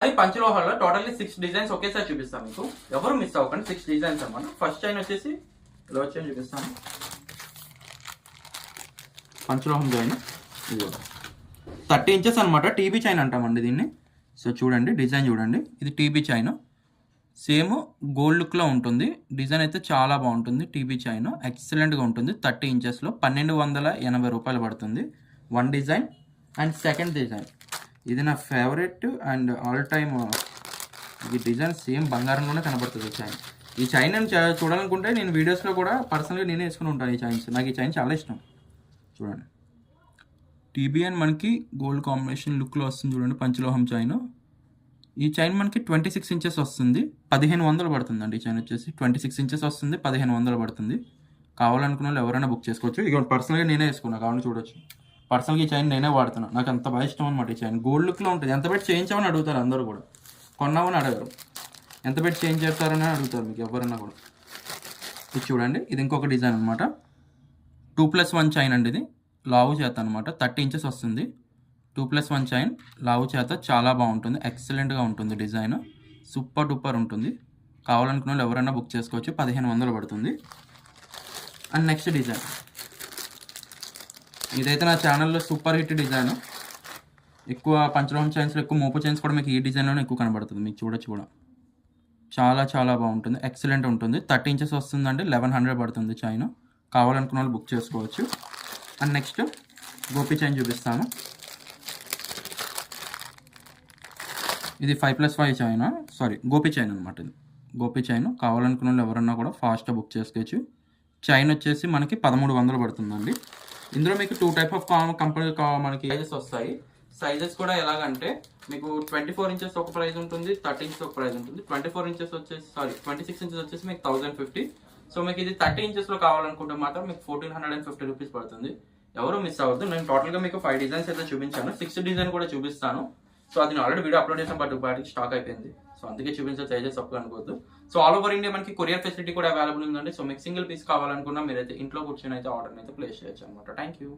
అది పంచలోహాల్లో totally 6 designs ఒకేసారి చూపిస్తాను మీకు, ఎవరు మిస్ అవ్వకండి. 6 డిజైన్స్ అనమాట. ఫస్ట్ చైన్ వచ్చేసి ఇలా వచ్చి చూపిస్తాను, పంచలోహం చైన్. ఇది 30 ఇంచెస్ అనమాట, టీబీ చైన్ అంటామండి దీన్ని. సో చూడండి డిజైన్ చూడండి, ఇది టీబీ చైన్, సేమ్ గోల్డ్ లుక్లో ఉంటుంది. డిజైన్ అయితే చాలా బాగుంటుంది. టీబీ చైన్ ఎక్సలెంట్గా ఉంటుంది. 30 ఇంచెస్లో 1280 రూపాయలు పడుతుంది one design. And second design ఇది నా ఫేవరెట్ అండ్ ఆల్ టైమ్. ఈ డిజైన్ సేమ్ బంగారంలోనే కనబడుతుంది చైన్. ఈ చైన్ నేను చూడాలనుకుంటే నేను వీడియోస్లో కూడా పర్సనల్గా నేనే వేసుకుని ఉంటాను ఈ చైన్స్. నాకు ఈ చైన్ చాలా ఇష్టం. చూడండి టీబీ అండ్ మనకి గోల్డ్ కాంబినేషన్ లుక్లో వస్తుంది చూడండి, పంచలోహం చైన్. ఈ చైన్ మనకి 26 ఇంచెస్ వస్తుంది, 1500 పడుతుందండి. ఈ చైన్ వచ్చేసి 26 ఇంచెస్ వస్తుంది, 1500 పడుతుంది. కావాలనుకున్న వాళ్ళు ఎవరైనా బుక్ చేసుకోవచ్చు. ఇక పర్సనల్గా నేనే వేసుకున్నా, కావాలని చూడొచ్చు. పర్సనల్గా ఈ చైన్ నేనే వాడుతున్నా, నాకు అంత బాగా ఇష్టం అనమాట. ఈ చైన్ గోల్డ్ లుక్లో ఉంటుంది. ఎంత పెట్టి చేయించామని అడుగుతారు అందరూ కూడా, కొన్నామని అడగరు. ఎంత పెట్టి చేంజ్ చేస్తారని అడుగుతారు మీకు ఎవరైనా కూడా. ఇది చూడండి, ఇది ఇంకొక డిజైన్ అనమాట. 2+1 చైన్ అండి. ఇది లావు చేత అనమాట, 30 ఇంచెస్ వస్తుంది. 2+1 చైన్ లావు చేత చాలా బాగుంటుంది, ఎక్సలెంట్గా ఉంటుంది. డిజైన్ సూపర్ డూపర్ ఉంటుంది. కావాలనుకున్న వాళ్ళు ఎవరైనా బుక్ చేసుకోవచ్చు. 1500 పడుతుంది. అండ్ నెక్స్ట్ డిజైన్ ఇదైతే నా ఛానల్లో సూపర్ హిట్ డిజైన్. ఎక్కువ పంచలోహం చైన్స్లో ఎక్కువ మోపు చైన్స్ కూడా మీకు ఈ డిజైన్లోనే ఎక్కువ కనబడుతుంది. మీకు చూడొచ్చు కూడా, చాలా చాలా బాగుంటుంది, ఎక్సలెంట్ ఉంటుంది. 30 ఇంచెస్ వస్తుందండి, 1100 పడుతుంది చైన్. కావాలనుకున్న వాళ్ళు బుక్ చేసుకోవచ్చు. అండ్ నెక్స్ట్ గోపి చైన్ చూపిస్తాను. ఇది 5+5 చైన్, సారీ గోపి చైన్ అనమాట. ఇది గోపి చైన్. కావాలనుకున్న వాళ్ళు ఎవరన్నా కూడా ఫాస్ట్గా బుక్ చేసుకోవచ్చు. చైన్ వచ్చేసి మనకి 1300 పడుతుందండి. ఇందులో మీకు 2 టైప్ ఆఫ్ కంపెనీ మనకి సైజెస్ వస్తాయి. సైజెస్ కూడా ఎలాగంటే మీకు 24 ఇంచెస్ ఒక ప్రైస్ ఉంటుంది, 30 ఇంచెస్ ఒక ప్రైస్ ఉంటుంది. 24 ఇంచెస్ వచ్చేసి 26 ఇంచెస్ వచ్చేసి మీకు 1050. సో మీకు ఇది 30 ఇంచెస్లో కావాలనుకుంటే మాత్రం మీకు 1450 రూపీస్ పడుతుంది. ఎవరు మిస్ అవ్వద్దు. నేను టోటల్గా మీకు 5 డిజైన్స్ అయితే చూపించాను, 6 డిజైన్ కూడా చూపిస్తాను. సో అది నేను ఆల్రెడీ వీడియో అప్లోడ్ చేసిన బట్ వాటికి స్టాక్ అయిపోయింది. సో అందుకే చూపించే సైజెస్ తప్పుగా అనుకోవద్దు. సో ఆల్ ఓవర్ ఇండియా మనకి కొరియర్ ఫెసిలిటీ కూడా అవైలబుల్ ఉందండి. సో మీకు సింగిల్ పీస్ కావాలనుకున్నా మీరైతే ఇంట్లో కూర్చొని అయితే ఆర్డర్ అయితే ప్లేస్ చేయొచ్చు అనమాట. Thank you.